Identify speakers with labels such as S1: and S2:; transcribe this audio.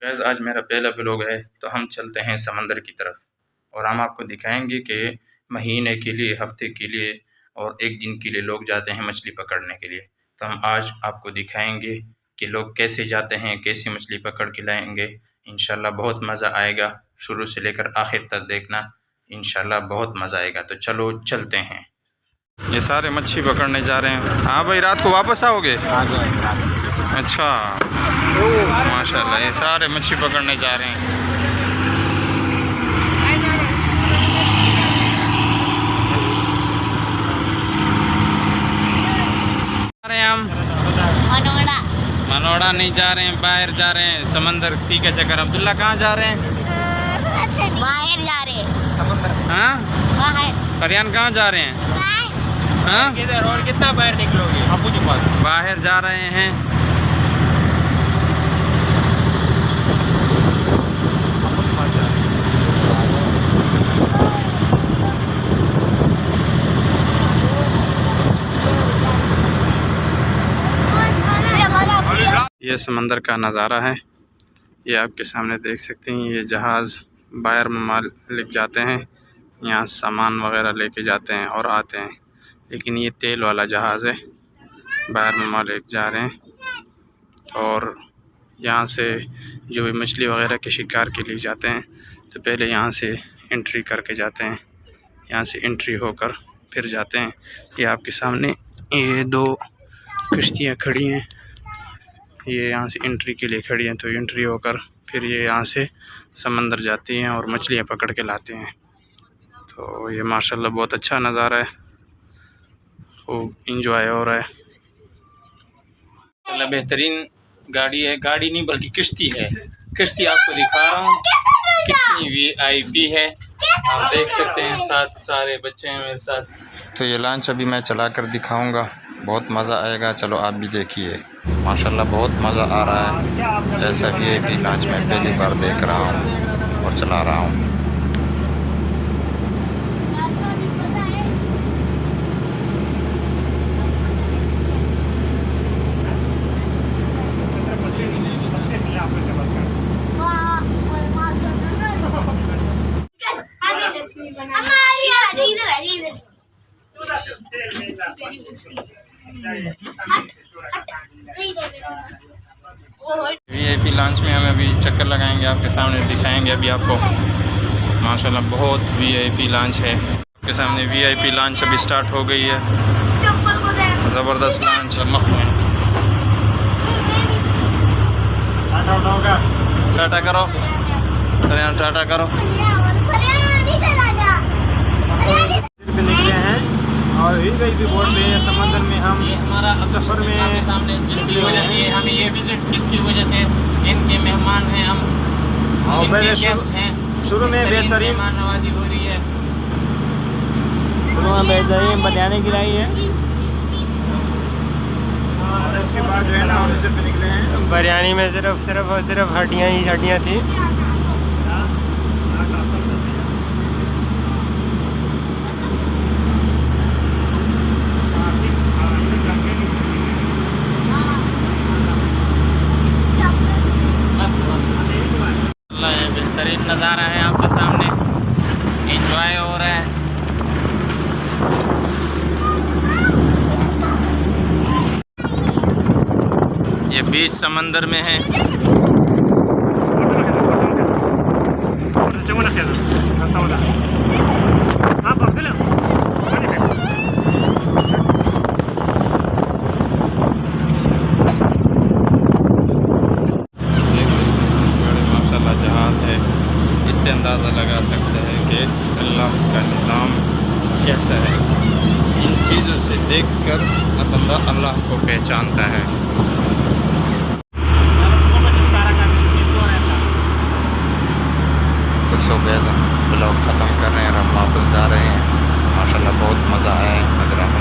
S1: Gas आज मेरा पहला व्लॉग है, तो हम चलते हैं समंदर की तरफ और हम आपको दिखाएंगे कि महीने के लिए, हफ्ते के लिए और एक दिन के लिए लोग जाते हैं मछली पकड़ने के लिए। तो हम आज आपको दिखाएंगे कि लोग कैसे जाते हैं, कैसे मछली पकड़ के लाएंगे। इंशाल्लाह बहुत मज़ा आएगा, शुरू से लेकर आखिर तक देखना, इंशाल्लाह बहुत मज़ा आएगा। तो चलो चलते हैं। ये सारे मच्छी पकड़ने जा रहे हैं। हाँ भाई, रात को वापस आओगे? अच्छा, माशाल्लाह, ये सारे मच्छी पकड़ने जा रहे हैं। हम मनोड़ा नहीं जा रहे हैं, बाहर जा रहे हैं समंदर सी का चक्कर। अब्दुल्ला कहाँ जा रहे हैं?
S2: बाहर जा रहे हैं
S1: समंदर। हाँ,
S2: बाहर।
S1: फरियान कहाँ जा रहे हैं? हाँ,
S3: किधर और कितना बाहर निकलोगे? अबू के पास
S1: बाहर जा रहे हैं। ये समंदर का नज़ारा है, ये आपके सामने देख सकते हैं। ये जहाज़ बाहर ममालिक जाते हैं, यहाँ सामान वगैरह लेके जाते हैं और आते हैं, लेकिन ये तेल वाला जहाज़ है। बाहर ममालिक जा रहे हैं और यहाँ से जो भी मछली वगैरह के शिकार के लिए जाते हैं तो पहले यहाँ से एंट्री करके जाते हैं, यहाँ से एंट्री होकर फिर जाते हैं। ये आपके सामने ये दो कश्तियाँ खड़ी हैं, ये यहाँ से एंट्री के लिए खड़ी हैं, तो एंट्री होकर फिर ये यहाँ से समंदर जाती हैं और मछलियाँ पकड़ के लाते हैं। तो ये माशाल्लाह बहुत अच्छा नज़ारा है, खूब इंजॉय हो रहा है। अल्लाह बेहतरीन गाड़ी है, गाड़ी नहीं बल्कि किश्ती है। किश्ती आपको दिखा रहा हूँ कितनी VIP है, आप देख सकते हैं। साथ सारे बच्चे हैं मेरे साथ। तो ये लॉन्च अभी मैं चला कर दिखाऊँगा, बहुत मज़ा आएगा। चलो आप भी देखिए, माशाल्लाह बहुत मज़ा आ रहा है। ऐसा VIP लॉन्च मैं पहली बार देख रहा हूँ और चला रहा हूँ। VIP लॉन्च में हम अभी चक्कर लगाएंगे, आपके सामने दिखाएंगे अभी आपको। माशाल्लाह बहुत VIP लॉन्च है, आपके सामने VIP लॉन्च अभी स्टार्ट हो गई है। ज़बरदस्त लॉन्च। टाटा करो, टाटा करो।
S3: निकले हैं और भी बोर्ड पे समंदर में हम
S4: हमारा
S3: सफ़र में
S4: सामने, जिसकी वजह से हमें ये विजिट, इसकी वजह से इनके मेहमान हैं हम,
S3: और
S4: इनके गेस्ट हैं।
S3: शुरू में बेहतरीन
S4: मेहमान नवाजी हो रही है,
S3: शुरू में बेहतरीन बिरयानी खिलाई है और उसके बाद जो है ना हम जब निकले हैं बिरयानी में सिर्फ हड्डियाँ ही हड्डियाँ थी।
S4: बेहतरीन नज़ारा है आपके सामने, एंजॉय हो रहा है।
S1: ये बीच समंदर में है। इससे अंदाज़ा लगा सकते हैं कि अल्लाह का निज़ाम कैसा है। इन चीज़ों से देखकर बंदा अल्लाह को पहचानता है। तो सुबह ब्लॉग ख़त्म कर रहे हैं, हम वापस जा रहे हैं। माशाल्लाह बहुत मज़ा आया। अगर आप